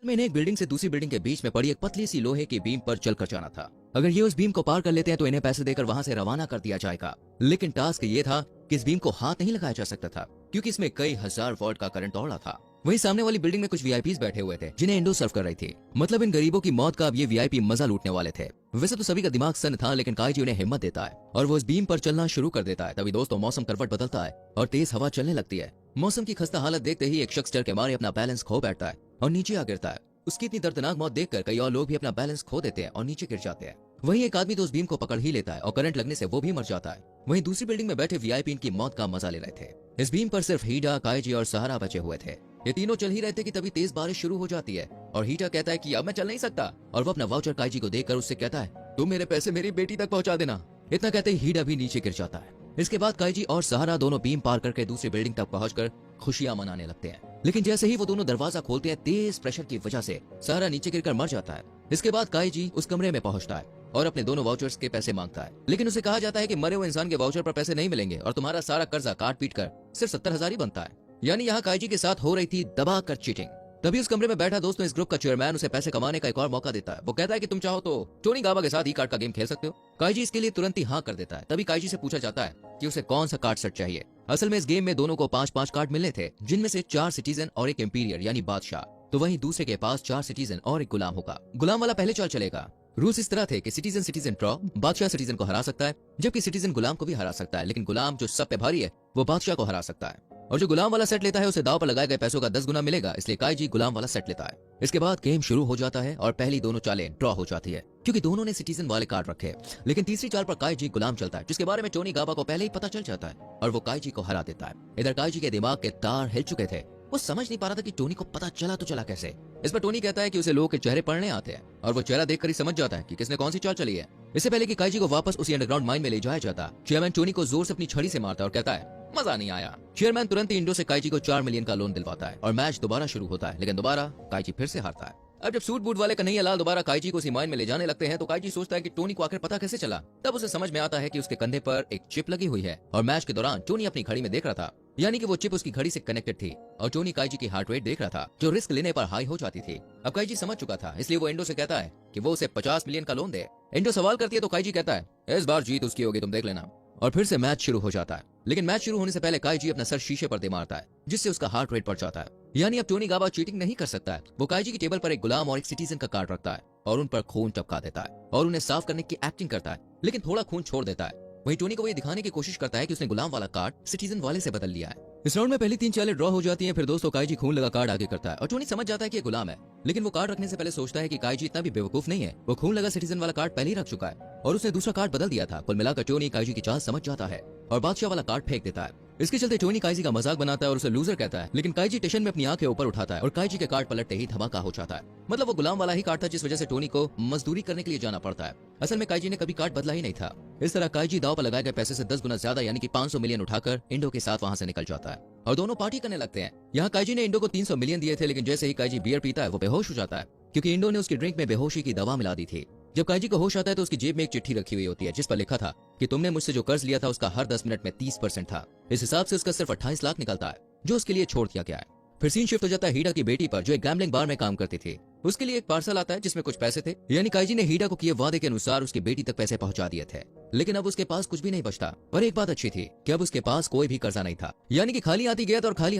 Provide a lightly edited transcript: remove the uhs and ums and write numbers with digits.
में इन्हें एक बिल्डिंग से दूसरी बिल्डिंग के बीच में पड़ी एक पतली सी लोहे की बीम पर चलकर जाना था। अगर ये उस बीम को पार कर लेते हैं तो इन्हें पैसे देकर वहां से रवाना कर दिया जाएगा। लेकिन टास्क ये था कि इस बीम को हाथ नहीं लगाया जा सकता था क्योंकि इसमें कई हजार वॉट का करंट दौड़ रहा था। वहीं सामने वाली बिल्डिंग में कुछ वीआईपीज बैठे हुए थे जिन्हें इंडो सर्व कर रही थी। मतलब इन गरीबों की मौत का अब ये वीआईपी मजा लूटने वाले थे। वैसे तो सभी का दिमाग सन था, लेकिन काईजी उन्हें हिम्मत देता है और वो इस बीम पर चलना शुरू कर देता है। तभी दोस्तों मौसम करवट बदलता है और तेज हवा चलने लगती है। मौसम की खस्ता हालत देखते ही एक शख्स डर के मारे अपना बैलेंस खो बैठता है और नीचे आ गिरता है। उसकी इतनी दर्दनाक मौत देखकर कई और लोग भी अपना बैलेंस खो देते हैं और नीचे गिर जाते हैं। वहीं एक आदमी तो उस बीम को पकड़ ही लेता है और करंट लगने से वो भी मर जाता है। वहीं दूसरी बिल्डिंग में बैठे वीआईपी इनकी मौत का मजा ले रहे थे। इस बीम पर सिर्फ हीडा, काईजी और सहारा बचे हुए थे। ये तीनों चल ही रहे थे कि तभी तेज बारिश शुरू हो जाती है और हीडा कहता है कि अब मैं चल नहीं सकता और वो अपना वाउचर काईजी को देकर उससे कहता है तुम मेरे पैसे मेरी बेटी तक पहुंचा देना। इतना कहते ही हीडा भी नीचे गिर जाता है। इसके बाद काईजी और सहारा दोनों बीम पार करके दूसरी बिल्डिंग तक पहुंचकर खुशियां मनाने लगते हैं। लेकिन जैसे ही वो दोनों दरवाजा खोलते हैं, तेज प्रेशर की वजह से सहारा नीचे गिरकर मर जाता है। इसके बाद काईजी उस कमरे में पहुंचता है और अपने दोनों वाउचर्स के पैसे मांगता है, लेकिन उसे कहा जाता है कि मरे हुए इंसान के वाउचर पर पैसे नहीं मिलेंगे और तुम्हारा सारा कर्जा काट पीट कर सिर्फ 70,000 ही बनता है। यानी यहाँ काईजी के साथ हो रही थी दबा कर चीटिंग। तभी उस कमरे में बैठा दोस्तों इस ग्रुप का चेयरमैन उसे पैसे कमाने का एक और मौका देता है। वो कहता है कि तुम चाहो तो टोनी गाबा के साथ ई कार्ड का गेम खेल सकते हो। काईजी इसके लिए तुरंत ही हाँ कर देता है। तभी काईजी से पूछा जाता है कि उसे कौन सा कार्ड सेट चाहिए। असल में इस गेम में दोनों को 5-5 कार्ड मिलने थे, जिनमें से 4 सिटीजन और एक एम्पीरियर यानी बादशाह। तो वहीं दूसरे के पास 4 सिटीजन और एक गुलाम होगा। गुलाम वाला पहले चाल चलेगा। रूल्स इस तरह थे कि सिटीजन सिटीजन ड्रॉ, बादशाह सिटीजन को हरा सकता है जबकि सिटीजन गुलाम को भी हरा सकता है, लेकिन गुलाम जो सब पे भारी है वो बादशाह को हरा सकता है। और जो गुलाम वाला सेट लेता है उसे दाव पर लगाए गए पैसों का 10 गुना मिलेगा, इसलिए काईजी गुलाम वाला सेट लेता है। इसके बाद गेम शुरू हो जाता है और पहली दोनों चालें ड्रॉ हो जाती है क्योंकि दोनों ने सिटीजन वाले कार्ड रखे। लेकिन तीसरी चाल पर काईजी गुलाम चलता है, जिसके बारे में टोनी गाबा को पहले ही पता चल जाता है और वो काईजी को हरा देता है। इधर काईजी के दिमाग के तार हिल चुके थे। वो समझ नहीं पा रहा था कि टोनी को पता चला तो चला कैसे। इस पर टोनी कहता है कि उसे लोगों के चेहरे पढ़ने आते हैं और वो चेहरा देखकर ही समझ जाता है कि किसने कौन सी चाल चली है। इससे पहले कि काईजी को वापस उसी अंडरग्राउंड माइन में ले जाया जाता, चेयरमैन टोनी को जोर से अपनी छड़ी से मारता है और कहता है मजा नहीं आया। चेयरमैन तुरंत ही इंडो से काईजी को 4 मिलियन का लोन दिलवाता है और मैच दोबारा शुरू होता है, लेकिन दोबारा काईजी फिर से हारता है। अब जब सूट बूट वाले कन्हैया लाल दोबारा काईजी को उसी माइन में ले जाने लगते हैं तो काईजी सोचता है कि टोनी को आखिर पता कैसे चला। तब उसे समझ में आता है कि उसके कंधे पर एक चिप लगी हुई है और मैच के दौरान टोनी अपनी घड़ी में देख रहा था, यानी कि वो चिप उसकी घड़ी से कनेक्टेड थी और टोनी काईजी की हार्ट रेट देख रहा था जो रिस्क लेने पर हाई हो जाती थी। अब काईजी समझ चुका था, इसलिए वो इंडो से कहता है कि वो उसे 50 मिलियन का लोन दे। इंडो सवाल करती है तो काईजी कहता है इस बार जीत उसकी होगी, तुम देख लेना। और फिर से मैच शुरू हो जाता है, लेकिन मैच शुरू होने से पहले काईजी अपना सर शीशे पर दे मारता है जिससे उसका हार्ट रेट बढ़ जाता है। यानी अब टोनी गाबा चीटिंग नहीं कर सकता है। वो काईजी की टेबल पर एक गुलाम और एक सिटीजन का कार्ड रखता है और उन पर खून टपका देता है और उन्हें साफ करने की एक्टिंग करता है, लेकिन थोड़ा खून छोड़ देता है। वहीं टोनी को ये दिखाने की कोशिश करता है कि उसने गुलाम वाला कार्ड सिटीजन वाले से बदल लिया है। इस राउंड में पहली 3 चालें ड्रॉ हो जाती हैं। फिर दोस्तों काईजी खून लगा कार्ड आगे करता है और टोनी समझ जाता है कि ये गुलाम है, लेकिन वो कार्ड रखने से पहले सोचता है कि काईजी इतना भी बेवकूफ नहीं है। वो खून लगा सिटीजन वाला कार्ड पहले ही रख चुका है और उसने दूसरा कार्ड बदल दिया था। कुल मिलाकर टोनी काईजी की चाल समझ जाता है और बादशाह वाला कार्ड फेंक देता है। इसके चलते टोनी काईजी का मजाक बनाता है और उसे लूजर कहता है, लेकिन काईजी टेंशन में अपनी आंखें ऊपर उठाता है और काईजी के कार्ड पलटते ही धमाका हो जाता है। मतलब वो गुलाम वाला ही कार्ड था जिस वजह से टोनी को मजदूरी करने के लिए जाना पड़ता है। असल में काईजी ने कभी कार्ड बदला ही नहीं था। इस तरह काईजी दाव पर लगाए गए पैसे से 10 गुना ज्यादा यानी कि 500 मिलियन उठाकर इंडो के साथ वहां से निकल जाता है और दोनों पार्टी करने लगते हैं। यहाँ काईजी ने इंडो को 300 मिलियन दिए थे, लेकिन जैसे ही काईजी बियर पीता है वो बेहोश हो जाता है क्योंकि इंडो ने उसकी ड्रिंक में बेहोशी की दवा मिला दी थी। जब काईजी को होश आता है तो उसकी जेब में एक चिट्ठी रखी हुई होती है जिस पर लिखा था कि तुमने मुझसे जो कर्ज लिया था उसका हर 10 मिनट में 30% था। इस हिसाब से उसका सिर्फ 28 लाख निकलता है जो उसके लिए छोड़ दिया गया है। फिर सीन शिफ्ट हो जाता है हीडा की बेटी पर जो एक गैम्बलिंग बार में काम करती थी। उसके लिए एक पार्सल आता है जिसमें कुछ पैसे थे, यानी काईजी ने हीडा को किए वादे के अनुसार उसकी बेटी तक पैसे पहुंचा दिए थे। लेकिन अब उसके पास कुछ भी नहीं बचता। पर एक बात अच्छी थी कि अब उसके पास कोई भी कर्जा नहीं था, यानी कि खाली आती गया और खाली